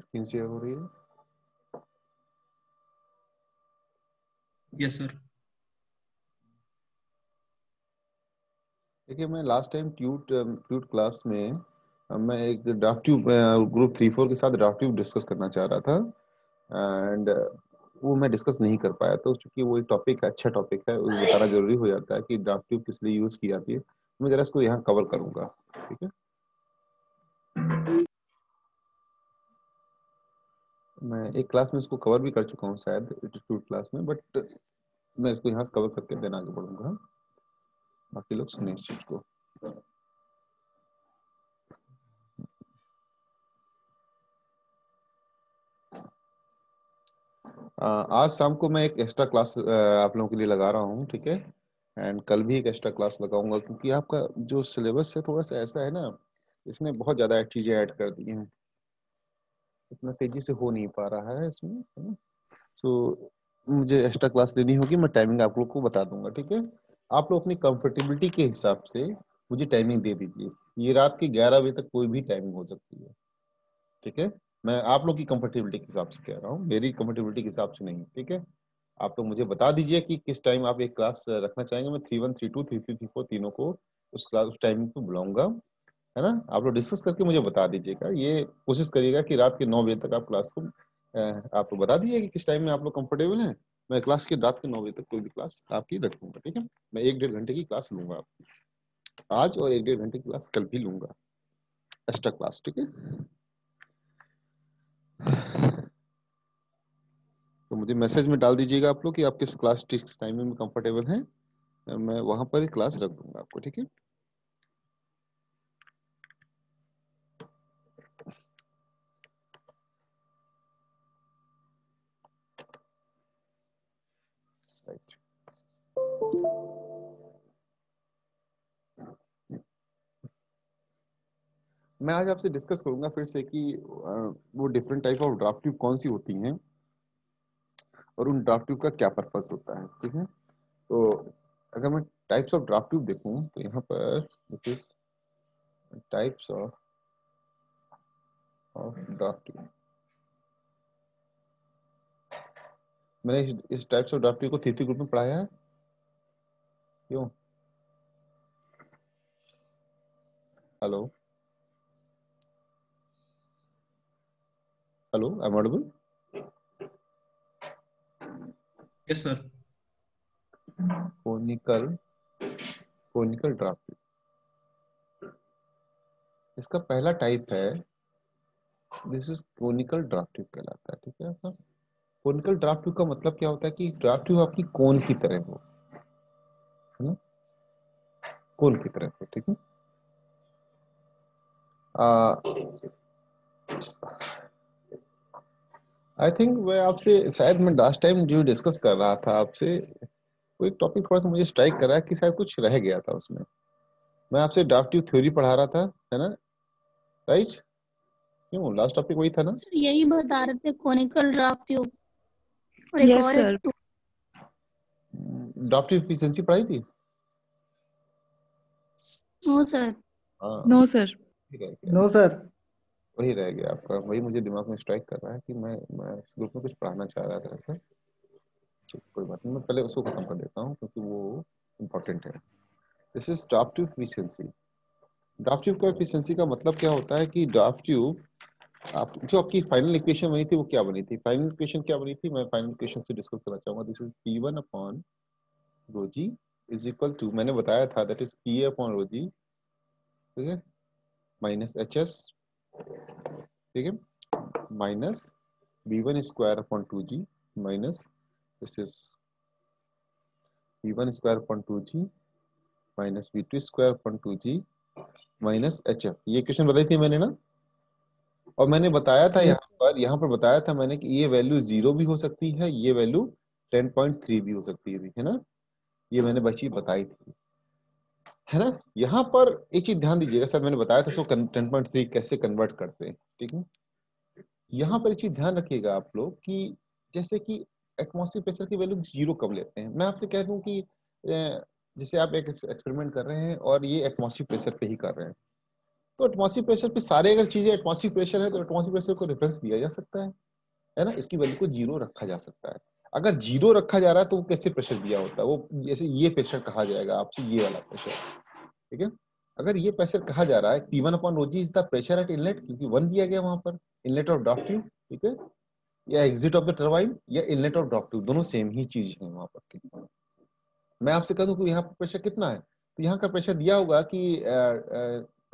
Screen share हो रही है? Yes sir. देखिए, मैं लास्ट टाइम ट्यूट क्लास में मैं एक ड्राफ्ट ट्यूब ग्रुप 3-4 के साथ ड्राफ्ट ट्यूब डिस्कस करना चाह रहा था एंड वो मैं डिस्कस नहीं कर पाया। तो चूंकि वो एक टॉपिक अच्छा टॉपिक है, वो बताना जरूरी हो जाता है कि ड्राफ्ट ट्यूब किस लिए यूज की जाती है। मैं जरा इसको यहाँ कवर करूंगा, ठीक है। मैं एक क्लास में इसको कवर भी कर चुका हूँ शायद ट्यूट क्लास में, बट मैं इसको यहाँ से कवर करके देना आगे बढ़ूंगा। बाकी लोग सुने इस चीज को। आज शाम को मैं एक एक्स्ट्रा क्लास आप लोगों के लिए लगा रहा हूँ, ठीक है। एंड कल भी एक एक्स्ट्रा क्लास लगाऊंगा, क्योंकि आपका जो सिलेबस है थोड़ा सा ऐसा है ना, इसने बहुत ज़्यादा चीज़ें ऐड कर दी हैं, इतना तेजी से हो नहीं पा रहा है इसमें, है ना। सो मुझे एक्स्ट्रा क्लास लेनी होगी, मैं टाइमिंग आप लोग को बता दूंगा, ठीक है। आप लोग अपनी कंफर्टेबिलिटी के हिसाब से मुझे टाइमिंग दे दीजिए। ये रात के 11 बजे तक कोई भी टाइमिंग हो सकती है, ठीक है। मैं आप लोग की कंफर्टेबिलिटी के हिसाब से कह रहा हूँ, मेरी कंफर्टेबिलिटी के हिसाब से नहीं, ठीक है। आप लोग मुझे बता दीजिए कि किस टाइम आप एक क्लास रखना चाहेंगे। मैं 3-1, 3-2, 3-3, 3-4 तीनों को उस टाइमिंग पे बुलाऊंगा, है ना। आप लोग डिस्कस करके मुझे बता दीजिएगा। ये कोशिश करिएगा कि रात के 9 बजे तक आप क्लास को आप लोग बता दीजिए कि किस टाइम में आप लोग कंफर्टेबल हैं। मैं क्लास के रात के 9 बजे तक कोई भी क्लास आपकी रख दूंगा, ठीक है। मैं 1-1.5 घंटे की क्लास लूंगा आपकी आज, और 1-1.5 घंटे की क्लास कल भी लूंगा, एक्स्ट्रा क्लास, ठीक है। तो मुझे मैसेज में डाल दीजिएगा आप लोग कि आप किस टाइमिंग में कंफर्टेबल हैं। मैं वहां पर ही क्लास रख दूंगा आपको, ठीक है। राइट। मैं आज आपसे डिस्कस करूंगा फिर से कि वो different type of draft tube कौन सी होती हैं और उन ड्राफ्ट ट्यूब का क्या पर्पस होता है, ठीक है। तो अगर मैं टाइप्स ऑफ ड्राफ्ट ट्यूब देखूं तो यहाँ पर this is types of draft tube. मैंने इस टाइप्स ऑफ ड्राफ्ट ट्यूब को थीथी ग्रुप में पढ़ाया है, क्यों? Hello hello, I am audible? Yes sir. Conical conical draft tube, इसका पहला टाइप है, this is conical draft tube कहलाता है, ठीक है। आपका कोनिकल ड्राफ्ट ट्यूब का मतलब क्या होता है कि ड्राफ्ट ट्यूब आपकी कोन की तरह हो, है ना, कोन की तरह हो, ठीक है। आई थिंक मैं आपसे शायद मैं लास्ट टाइम जो डिस्कस कर रहा था आपसे, वो एक टॉपिक थोड़ा सा मुझे स्ट्राइक कर रहा है कि शायद कुछ रह गया था उसमें। मैं आपसे ड्राफ्ट ट्यूब थ्योरी पढ़ा रहा था, है ना, राइट? क्यों, लास्ट टॉपिक वही था ना? सर यही बता रहे थे कोनिकल ड्राफ्ट ट्यूब और एक यस और सर। एक ड्राफ्ट ट्यूब एफिशिएंसी पढ़ाई थी? No sir. हाँ, नो सर। वही रह गया, नो सर। वही रह गया आपका। वही मुझे दिमाग में स्ट्राइक कर रहा है कि मैं इस ग्रुप में कुछ पढ़ाना चाह रहा था ऐसा। ठीक, कोई बात नहीं, मैं पहले उसको खत्म कर देता हूँ क्योंकि वो इम्पोर्टेंट है। This is draft tube efficiency. Draft tube का एफिशिएंसी का मतलब क्या होता है कि ड्राफ्ट ट्यूब आप जो आपकी फाइनल इक्वेशन बनी थी वो क्या बनी थी? फाइनल इक्वेशन क्या बनी थी, मैं फाइनल इक्वेशन से डिस्कस करना चाहूंगा। This is P1 upon rho g is equal to, मैंने बताया था, that is PA upon rho g, ठीक है, माइनस HS, ठीक है, minus V1 square upon 2G minus this is V1 square upon 2G minus V2 square upon 2G minus HF। ये equation बताई थी मैंने ना। और मैंने बताया था यहाँ पर बताया था मैंने कि ये वैल्यू 0 भी हो सकती है, ये वैल्यू 10.3 भी हो सकती है ना। ये मैंने बच्ची बताई थी, है ना। यहाँ पर एक चीज ध्यान दीजिएगा, सर मैंने बताया था इसको 10.3 कैसे कन्वर्ट करते हैं, ठीक है। यहाँ पर एक चीज ध्यान रखिएगा आप लोग कि जैसे कि एटमॉस्फेरिक प्रेशर की वैल्यू 0 कब लेते हैं। मैं आपसे कह दूं कि जैसे आप एक एक्सपेरिमेंट कर रहे हैं और ये एटमॉस्फेरिक प्रेशर पे ही कर रहे हैं, तो एटमॉस्फेरिक प्रेशर पे सारे अगर चीजें एटमॉस्फेरिक प्रेशर है तो एटमॉस्फेरिक प्रेशर को रेफरेंस दिया जा सकता है ना, इसकी वैल्यू को जीरो रखा जा सकता है। अगर जीरो रखा जा रहा है तो वो कैसे प्रेशर दिया होता है, वो जैसे ये प्रेशर कहा जाएगा आपसे, ये वाला प्रेशर, ठीक है। अगर ये प्रेशर कहा जा रहा है P1 upon ρg is the pressure eight inlet, क्योंकि 1 दिया गया वहां पर, इनलेट ऑफ ड्राफ्ट ट्यूब, ठीक है, या एग्जिट ऑफ द टरबाइन या इनलेट ऑफ ड्राफ्ट ट्यूब, दोनों सेम ही चीज है वहां पर। मैं आपसे कह दूं कि यहाँ पर प्रेशर कितना है, तो यहाँ का प्रेशर दिया होगा कि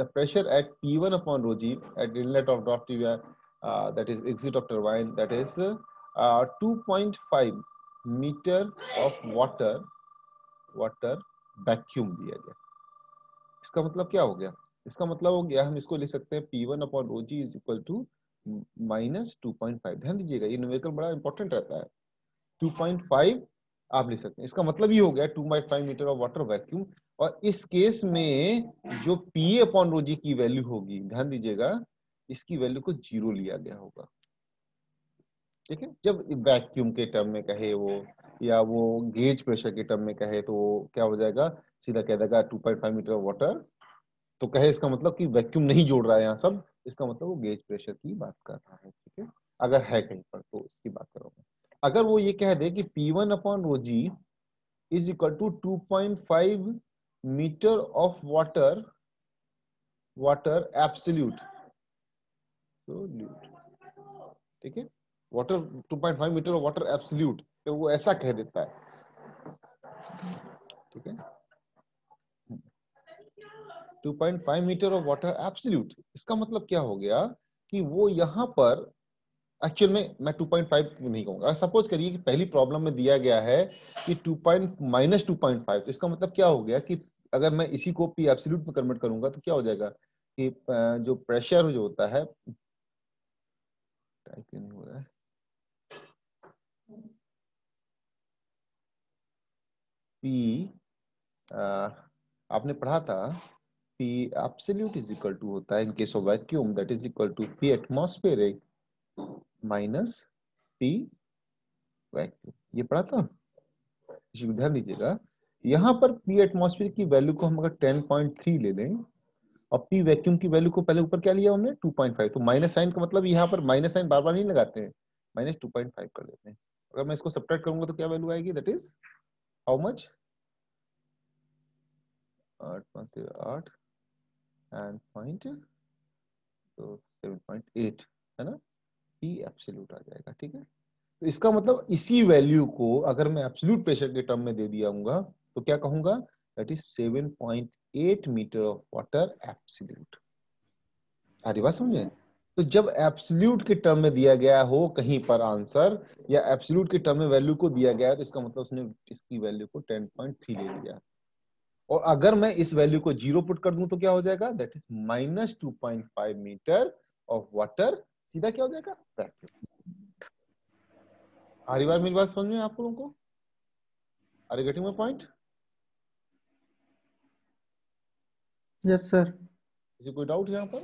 the pressure at P1 upon ρg at inlet of draft tube, that is exit of turbine, that is 2.5 metre of water vacuum दिया गया। इसका मतलब क्या हो गया, इसका मतलब हो गया हम इसको लिख सकते हैं P1 upon ρg is equal to -2.5। ध्यान दीजिएगा ये न्यूमेरिकल बड़ा इंपॉर्टेंट रहता है। 2.5 आप लिख सकते हैं, इसका मतलब ये हो गया 2.5 मीटर ऑफ वाटर वैक्यूम। और इस केस में जो Pa अपॉन ρg की वैल्यू होगी, ध्यान दीजिएगा इसकी वैल्यू को जीरो लिया गया होगा, ठीक है। जब वैक्यूम के टर्म में कहे वो, या वो गेज प्रेशर के टर्म में कहे, तो क्या हो जाएगा, सीधा कह देगा 2.5 मीटर ऑफ वाटर, तो कहे इसका मतलब कि वैक्यूम नहीं जोड़ रहा है यहाँ सब, इसका मतलब वो गेज प्रेशर की बात कर रहा है, ठीक है। अगर है कहीं पर तो उसकी बात करूंगा। अगर वो ये कह दे कि P1 upon ρg is equal to 2.5 metre of water absolute, ठीक है, water 2.5 metre of water absolute, तो वो ऐसा कह देता है, ठीक है, 2.5 मीटर ऑफ वाटर एब्सोल्यूट। इसका मतलब क्या हो गया कि वो यहाँ पर एक्चुअल में मैं 2.5 नहीं कहूंगा। सपोज करिए कि पहली प्रॉब्लम में दिया गया है कि -2.5, तो इसका मतलब क्या हो गया कि अगर मैं इसी को P एब्सोल्यूट में कन्वर्ट करूंगा तो क्या हो जाएगा कि जो प्रेशर जो होता है, टाइप नहीं हो रहा है, P आपने पढ़ा था P absolute is equal to होता है in case of vacuum, that is equal to P atmospheric minus P vacuum. ये पढ़ा था, ध्यान दीजिएगा। यहाँ पर P एटमॉस्फेयर की वैल्यू को हम अगर 10.3 ले लें और P वैक्यूम की वैल्यू को पहले ऊपर क्या लिया हमने 2.5, तो माइनस साइन का मतलब यहाँ पर माइनस साइन बार बार नहीं लगाते हैं, -2.5 कर देते हैं। अगर मैं इसको सब्ट्रैक्ट करूंगा तो क्या वैल्यू आएगी, that is how much, 8 and point, तो 7.8 है ना, P एब्सोल्यूट आ जाएगा, ठीक है। तो इसका मतलब इसी वैल्यू को अगर मैं एब्सोल्यूट प्रेशर के टर्म में दे दिया हूँ तो क्या कहूंगा, that is 7.8 metre of water absolute. सारी बात समझे। तो जब एब्सोल्यूट के टर्म में दिया गया हो कहीं पर आंसर, या एब्सोल्यूट के टर्म में वैल्यू को दिया गया है, तो इसका मतलब उसने इसकी वैल्यू को 10.3 ले लिया। और अगर मैं इस वैल्यू को जीरो पुट कर दूं तो क्या हो जाएगा, that is -2.5 metre of water, सीधा क्या हो जाएगा वैक्यूम। हरी बार मेरी बात समझ में आप लोगों को, are you getting my point? Yes sir. किसी कोई डाउट यहाँ पर?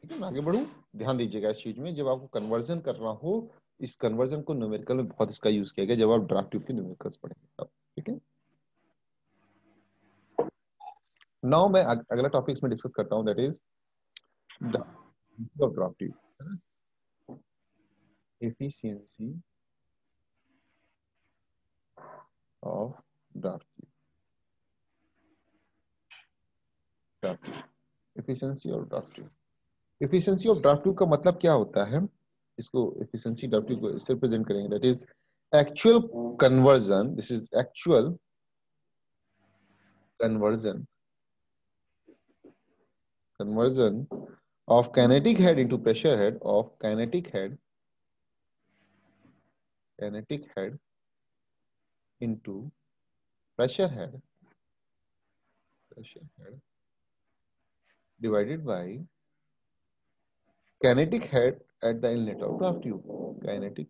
ठीक है, मैं आगे बढ़ूं। ध्यान दीजिएगा इस चीज में, जब आपको कन्वर्जन करना हो, इस कन्वर्जन को न्यूमेरिकल में बहुत इसका यूज किया गया जब आप ड्राफ्ट ट्यूब के न्यूमेरिकल्स पढ़ेंगे तब, ठीक है। नाउ मैं अगला टॉपिक इसमें डिस्कस करता हूं, that is draft tube, efficiency of draft tube, efficiency of draft tube। efficiency of draft tube का मतलब क्या होता है, इसको efficiency draft tube को इससे प्रेजेंट करेंगे, that is actual conversion, this is actual conversion of kinetic head into pressure head, of kinetic head into pressure head divided by kinetic head at the inlet of draft tube, kinetic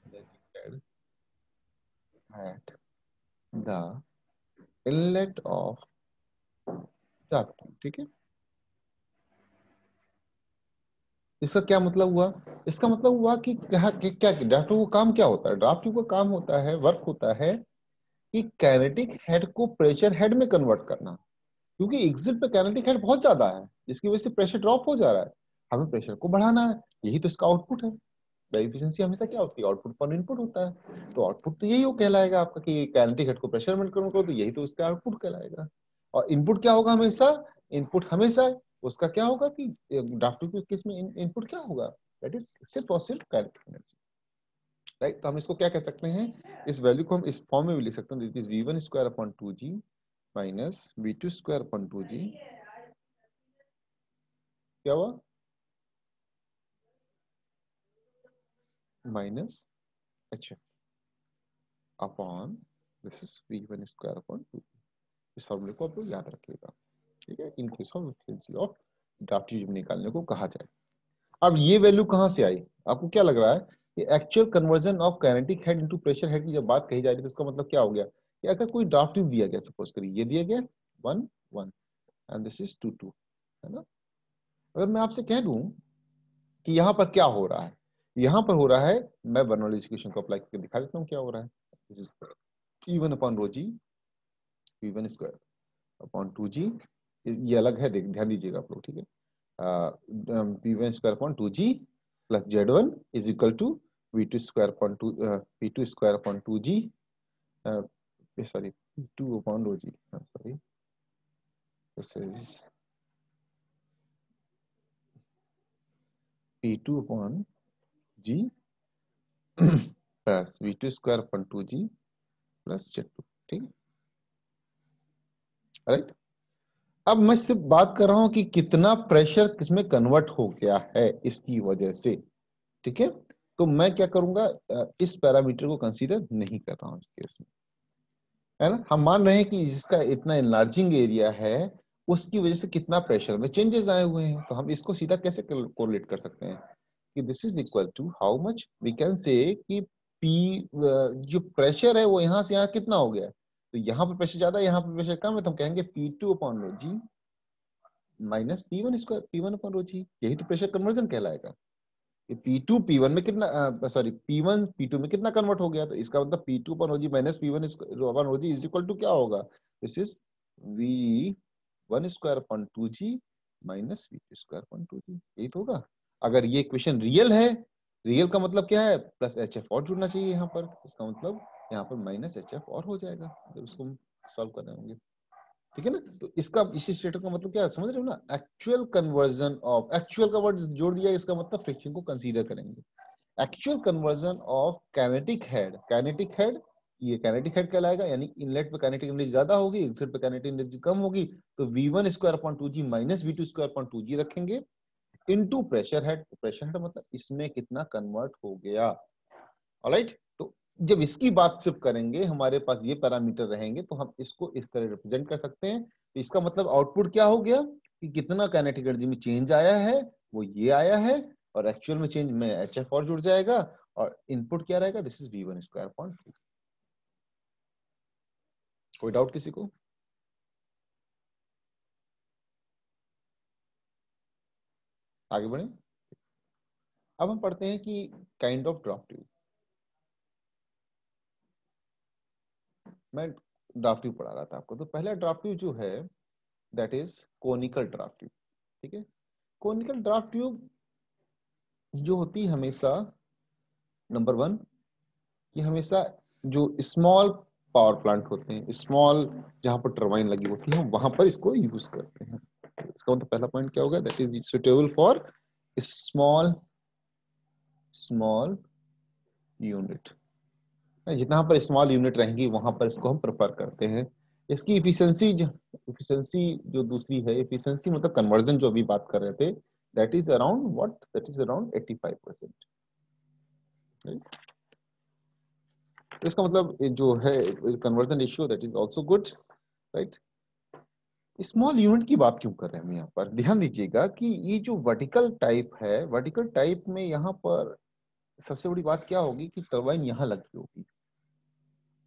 head at the inlet of draft tube, ठीक है। इसका क्या मतलब हुआ, इसका मतलब हुआ कि क्या ड्राफ्ट ट्यूब का काम क्या होता है, ड्राफ्ट ट्यूब का काम होता है, वर्क होता है कि काइनेटिक हेड को प्रेशर हेड में कन्वर्ट करना। क्योंकि एग्जिट पे काइनेटिक हेड बहुत ज्यादा है, जिसकी वजह से प्रेशर ड्रॉप हो जा रहा है। हमें प्रेशर को बढ़ाना है, यही तो इसका आउटपुट है। एफिशिएंसी हमेशा क्या होती है, आउटपुट पर इनपुट होता है। तो आउटपुट तो यही हो कहलाएगा आपका कि काइनेटिक हेड को प्रेशर में करो, तो यही तो इसका आउटपुट कहलाएगा। और इनपुट क्या होगा हमेशा, इनपुट हमेशा उसका क्या होगा कि ड्राफ्ट ट्यूब के केस में इनपुट क्या होगा, दैट इज सिर्फ और सिर्फ काइनेटिक एनर्जी, राइट। तो हम इसको क्या कह सकते हैं, इस वैल्यू को हम इस फॉर्म में भी लिख सकते हैं, this is v1 square upon 2g minus v2 square upon 2g, क्या हुआ, minus h upon this is v1 square upon 2। इस फॉर्मूले को आप लोग याद रखिएगा, ठीक है, in case of efficiency of draft tube निकालने को कहा जाए। अब ये वैल्यू कहां से आई, आपको क्या लग रहा है कि actual conversion of kinetic head into pressure head की जब बात कही जा रही है तो इसका मतलब क्या हो गया कि अगर कोई ड्राफ्ट ट्यूब दिया गया, सपोज करिए ये दिया गया 1 1 एंड दिस इज 2 2, है ना। अगर मैं आपसे कह दूं कि यहाँ पर क्या हो रहा है, यहाँ पर हो रहा है, मैं बर्नौली इक्वेशन को अप्लाई करके दिखा देता हूँ क्या हो रहा है। This is P1 upon rho g, P1 square upon 2g, ये अलग है, ध्यान दीजिएगा आप लोग, ठीक है। P1 square upon 2g plus Z1 is equal to V2 square upon 2 P2 square upon 2g, sorry P2 upon rho g, sorry this is P2 upon g plus V2 square upon 2g plus Z2, ठीक है, right. अब मैं सिर्फ बात कर रहा हूं कि कितना प्रेशर किसमें कन्वर्ट हो गया है इसकी वजह से, ठीक है। तो मैं क्या करूंगा, इस पैरामीटर को कंसीडर नहीं कर रहा हूं इस केस में, है ना। हम मान रहे हैं कि जिसका इतना एनलार्जिंग एरिया है उसकी वजह से कितना प्रेशर में चेंजेस आए हुए हैं, तो हम इसको सीधा कैसे कोरिलेट कर सकते हैं कि this is equal to how much, we can say कि पी जो प्रेशर है वो यहां से यहां कितना हो गया है, तो यहाँ पर प्रेशर ज्यादा है, यहाँ पर प्रेशर कम है, तो हम कहेंगे P2 upon rho g minus P1 square P1 upon rho g, यही तो प्रेशर कन्वर्जन कहलाएगा। P2 P1 में कितना, सॉरी P1 P2 में कितना कन्वर्ट हो गया, तो इसका मतलब P2 upon rho g minus P1 upon rho g is equal to क्या होगा, this is V1 square upon 2g minus V2 square upon 2g, यही तो होगा। अगर ये इक्वेशन रियल है, रियल का मतलब क्या है, प्लस HF और जुड़ना चाहिए यहाँ पर, इसका मतलब यहाँ पर माइनस HF और हो जाएगा जब इसको हम सॉल्व कर रहे होंगे, ठीक है ना। तो इसका इसी स्टेटमेंट का मतलब क्या है, समझ रहे हो ना, एक्चुअल कन्वर्जन ऑफ, एक्चुअल का वर्ड जोड़ दिया, इसका मतलब फ्रिक्शन को कंसीडर करेंगे। Actual conversion of kinetic head, kinetic head, ये काइनेटिक हेड कहलाएगा, यानी इनलेट पे काइनेटिक एनर्जी ज्यादा होगी, एग्जिट पे काइनेटिक एनर्जी कम होगी, तो V1 square upon 2g minus V2 square upon 2g रखेंगे into pressure head. Pressure head मतलब इसमें कितना कन्वर्ट हो गया, ऑलराइट। तो जब इसकी बात सिर्फ करेंगे, हमारे पास ये पैरामीटर रहेंगे, तो हम इसको इस तरह रिप्रेजेंट कर सकते हैं। तो इसका मतलब आउटपुट क्या हो गया कि कितना काइनेटिक एनर्जी में चेंज आया है, वो ये आया है, और एक्चुअल में चेंज में HF और जुड़ जाएगा, और इनपुट क्या रहेगा, this is V1 square upon 2। कोई डाउट किसी को? आगे बढ़े। अब हम पढ़ते हैं कि काइंड ऑफ ड्राफ्ट ट्यूब। मैं ड्राफ्ट ट्यूब पढ़ा रहा था आपको, तो पहला ड्राफ्ट ट्यूब जो है that is conical draft tube, ठीक है। कोनिकल ड्राफ्ट ट्यूब जो होती है हमेशा, नंबर 1, कि हमेशा जो स्मॉल पावर प्लांट होते हैं, स्मॉल जहां पर टरबाइन लगी होती है, वहां पर इसको यूज करते हैं। इसका मतलब पहला पॉइंट क्या होगा, that is suitable for small small unit. जितना पर स्मॉल यूनिट रहेंगी वहां पर इसको हम प्रेफर करते हैं। इसकी इफिशिएंसी जो दूसरी है, इफिशिएंसी मतलब कन्वर्जन जो अभी बात कर रहे थे, that is around what, that is around 85%, right. तो इसका मतलब जो है conversion ratio that is also good, right. Small unit की बात क्यों कर रहे हैं हम यहाँ पर, ध्यान दीजिएगा कि ये जो वर्टिकल टाइप है, वर्टिकल टाइप में यहाँ पर सबसे बड़ी बात क्या होगी कि टरबाइन यहाँ लगी होगी।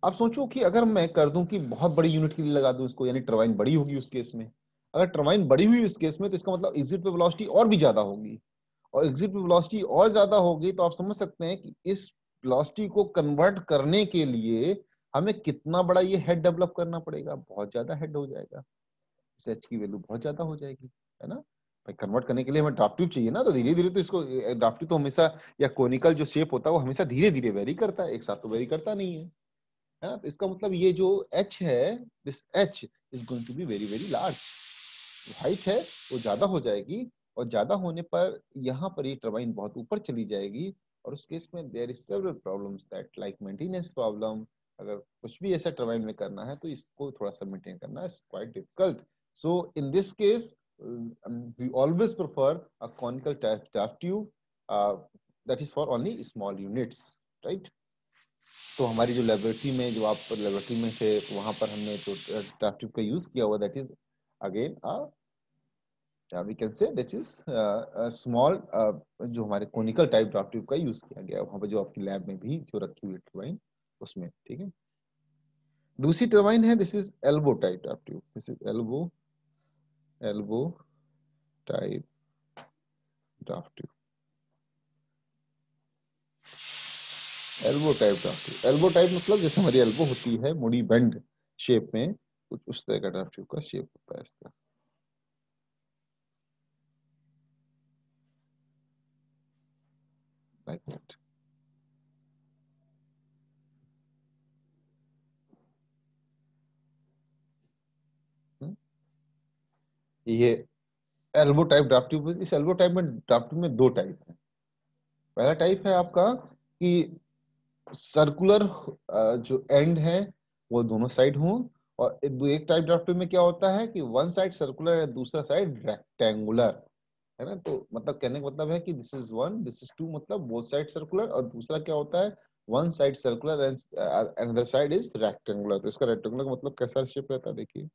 आप सोचो कि अगर मैं कर दूं कि बहुत बड़ी यूनिट के लिए लगा दूं इसको, यानी टरबाइन बड़ी होगी उस केस में, अगर टरबाइन बड़ी हुई उस केस में, तो इसका मतलब एग्जिट पे वेलोसिटी और भी ज्यादा होगी, और एग्जिट पे वेलोसिटी और ज्यादा होगी, तो आप समझ सकते हैं कि इस वेलोसिटी को कन्वर्ट करने के लिए हमें कितना बड़ा ये हेड डेवलप करना पड़ेगा, बहुत ज्यादा हेड हो जाएगा। इस H की वैल्यू बहुत ज्यादा हो जाएगी, है ना भाई। कन्वर्ट करने के लिए हमें ड्राफ्ट ट्यूब चाहिए ना, तो धीरे धीरे तो इसको, ड्राफ्ट ट्यूब तो हमेशा, या कोनिकल जो शेप होता है वो हमेशा धीरे धीरे वेरी करता है, एक साथ तो वेरी करता नहीं है ना। तो इसका मतलब ये जो H है, this H is going to be very very large, height है वो ज्यादा हो जाएगी, और ज्यादा होने पर यहाँ पर ये टरबाइन बहुत ऊपर चली जाएगी, और उस केस में there is several problems that like maintenance problem. अगर कुछ भी ऐसा टरबाइन में करना है तो इसको थोड़ा सा मेंटेन करना is quite difficult. So in this case we always prefer a conical type tube that is for only small units, right. तो हमारी जो लेबोरेटरी में, जो आप लेबोरेटरी में थे, वहां पर हमने जो टाइप ट्यूब का यूज किया हुआ, that is again we can say that is a small जो हमारे कोनिकल टाइप ड्राफ्ट ट्यूब का यूज किया गया वहां पर, जो आपकी लैब में भी जो रखी हुई टरबाइन उसमें, ठीक है। दूसरी टरबाइन है, this is elbow type draft tube, this is elbow type draft tube, elbow type draft tube. Elbow type मतलब जैसे हमारी एल्बो होती है मुड़ी बेंड शेप में, कुछ उस तरह का ड्राफ्ट ट्यूब का शेप होता है इसका। Like that. ये एल्बो टाइप ड्राफ्ट ट्यूब। इस एल्बो टाइप में, ड्राफ्ट ट्यूब में दो टाइप है। पहला टाइप है आपका कि सर्कुलर जो एंड है वो दोनों साइड हो, और एक टाइप ड्राफ्ट में क्या होता है कि वन साइड सर्कुलर है, दूसरा साइड रेक्टेंगुलर, है ना। तो मतलब कहने का मतलब है कि this is one, this is two, मतलब बोथ साइड सर्कुलर, और दूसरा क्या होता है, one side circular and another side is rectangular. तो इसका रेक्टेंगुलर का मतलब कैसा शेप रहता है, देखिए।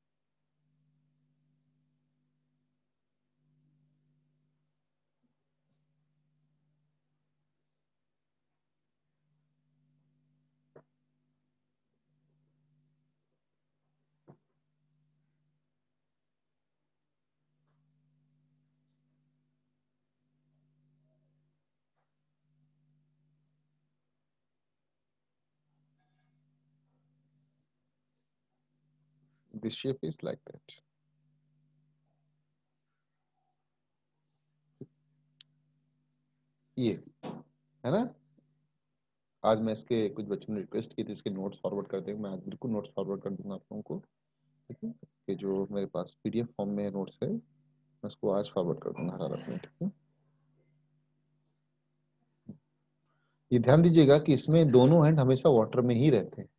This shape is like that. ये है ना। आज मैं इसके, कुछ बच्चों ने रिक्वेस्ट की थी इसके नोट्स फॉरवर्ड कर देंगे, मैं आज बिल्कुल नोट्स फॉरवर्ड कर दूंगा आप लोगों को, ठीक है। इसके जो मेरे पास पीडीएफ फॉर्म में नोट्स है, मैं उसको आज फॉरवर्ड कर दूंगा हर हालत में, ठीक है। ये ध्यान दीजिएगा कि इसमें दोनों हैंड हमेशा वाटर में ही रहते हैं,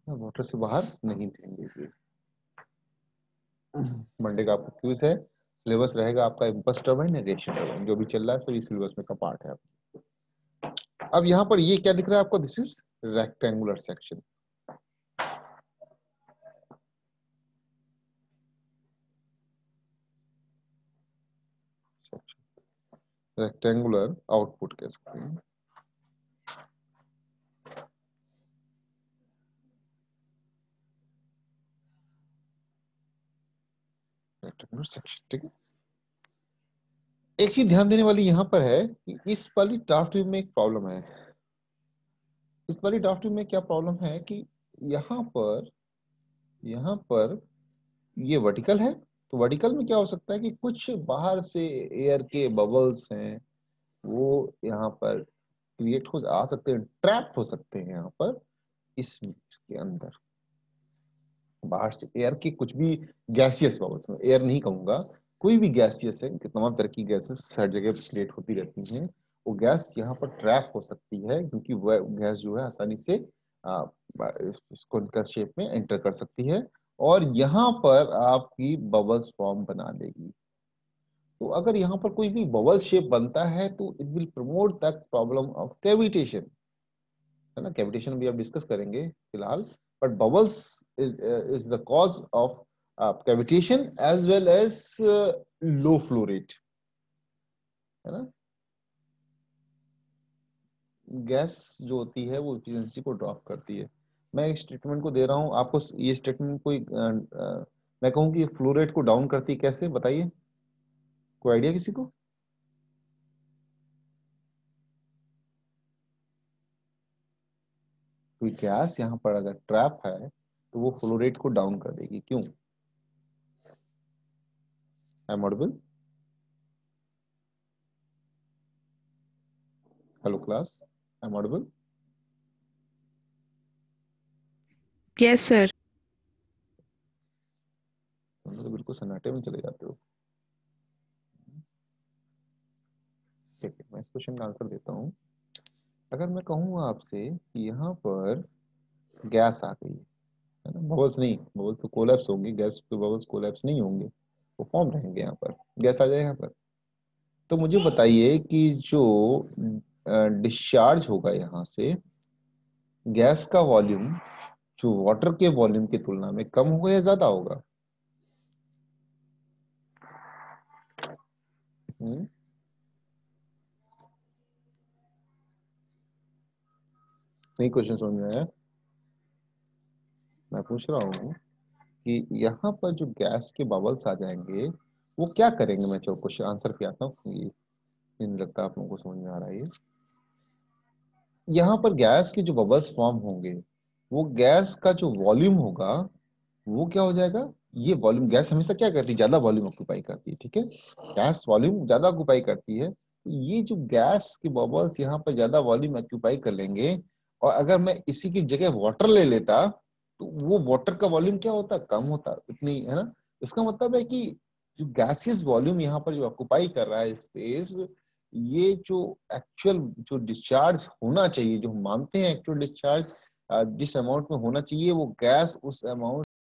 वाटर से बाहर नहीं जाएंगे। मंडे का आपका क्यूज है, सिलेबस रहेगा आपका इम्पल्स टरबाइन, रिएक्शन टरबाइन, जो भी चल रहा है सभी सिलेबस में का पार्ट है। अब यहाँ पर ये क्या दिख रहा है आपको, this is rectangular section, rectangular output कह सकते हैं। रेक्टेंगुलर सेक्शन, ठीक है। एक चीज ध्यान देने वाली यहाँ पर है कि इस वाली ड्राफ्ट ट्यूब में एक प्रॉब्लम है। इस वाली ड्राफ्ट ट्यूब में क्या प्रॉब्लम है कि यहाँ पर ये वर्टिकल है, तो वर्टिकल में क्या हो सकता है कि कुछ बाहर से एयर के बबल्स हैं, वो यहाँ पर क्रिएट हो आ सकते हैं, ट्रैप हो सकते हैं यहाँ पर, इसके अंदर बाहर से एयर के कुछ भी गैसियस बबल्स, में एयर नहीं कहूंगा, कोई भी गैसियस है, तमाम तरह की गैसेस हर जगह क्रिएट होती रहती हैं, वो गैस यहाँ पर ट्रैप हो सकती है, क्योंकि वह गैस जो है आसानी से आ, इसको इनका शेप में एंटर कर सकती है, और यहाँ पर आपकी बबल्स फॉर्म बना देगी। तो अगर यहाँ पर कोई भी बबल शेप बनता है तो it will promote the problem of cavitation, है ना। कैविटेशन भी आप डिस्कस करेंगे फिलहाल, but bubbles is the cause of cavitation as well as low flow rate, है ना। गैस जो होती है वो एफिशिएंसी को ड्रॉप करती है। मैं एक स्टेटमेंट को दे रहा हूँ आपको, ये स्टेटमेंट कोई मैं कहूँ कि फ्लो रेट को डाउन करती है, कैसे बताइए, कोई आइडिया किसी को। कोई गैस यहाँ पर अगर ट्रैप है तो वो फ्लो रेट को डाउन कर देगी, क्यों। I am audible? Hello class, I am audible? Yes sir. तुम लोग तो बिल्कुल सन्नाटे में चले जाते हो। ठीक है, मैं इस क्वेश्चन का आंसर देता हूँ। अगर मैं कहूँ आपसे कि यहाँ पर गैस आ गई है ना, बबल्स नहीं, बबल्स तो कोलैप्स होंगे, गैस के बबल्स कोलैप्स नहीं होंगे, वो फॉर्म रहेंगे, यहाँ पर गैस आ जाए यहाँ पर। तो मुझे बताइए कि जो डिस्चार्ज होगा यहाँ से, गैस का वॉल्यूम जो वाटर के वॉल्यूम की तुलना में कम होगा या ज्यादा होगा? हम्म? नहीं, क्वेश्चन समझ में आया? मैं पूछ रहा हूँ कि यहाँ पर जो गैस के बबल्स आ जाएंगे वो क्या करेंगे। मैं चलो क्वेश्चन आंसर पे आता हूँ, ये नहीं लगता आप लोगों को समझ में आ रहा है ये। यहाँ पर गैस के जो बबल्स फॉर्म होंगे, वो गैस का जो वॉल्यूम होगा वो क्या हो जाएगा। ये वॉल्यूम, गैस हमेशा क्या करती है, ज्यादा वॉल्यूम ऑक्यूपाई करती है, ठीक है, गैस वॉल्यूम ज्यादा ऑक्यूपाई करती है। तो ये जो गैस के बबल्स यहाँ पर ज्यादा वॉल्यूम ऑक्यूपाई कर लेंगे, और अगर मैं इसी की जगह वाटर ले लेता तो वो वाटर का वॉल्यूम क्या होता, कम होता इतनी, है ना। इसका मतलब है कि जो गैसियस वॉल्यूम यहाँ पर जो ऑक्यूपाई कर रहा है स्पेस, ये जो एक्चुअल जो डिस्चार्ज होना चाहिए, जो हम मानते हैं एक्चुअल डिस्चार्ज जिस अमाउंट में होना चाहिए, वो गैस उस अमाउंट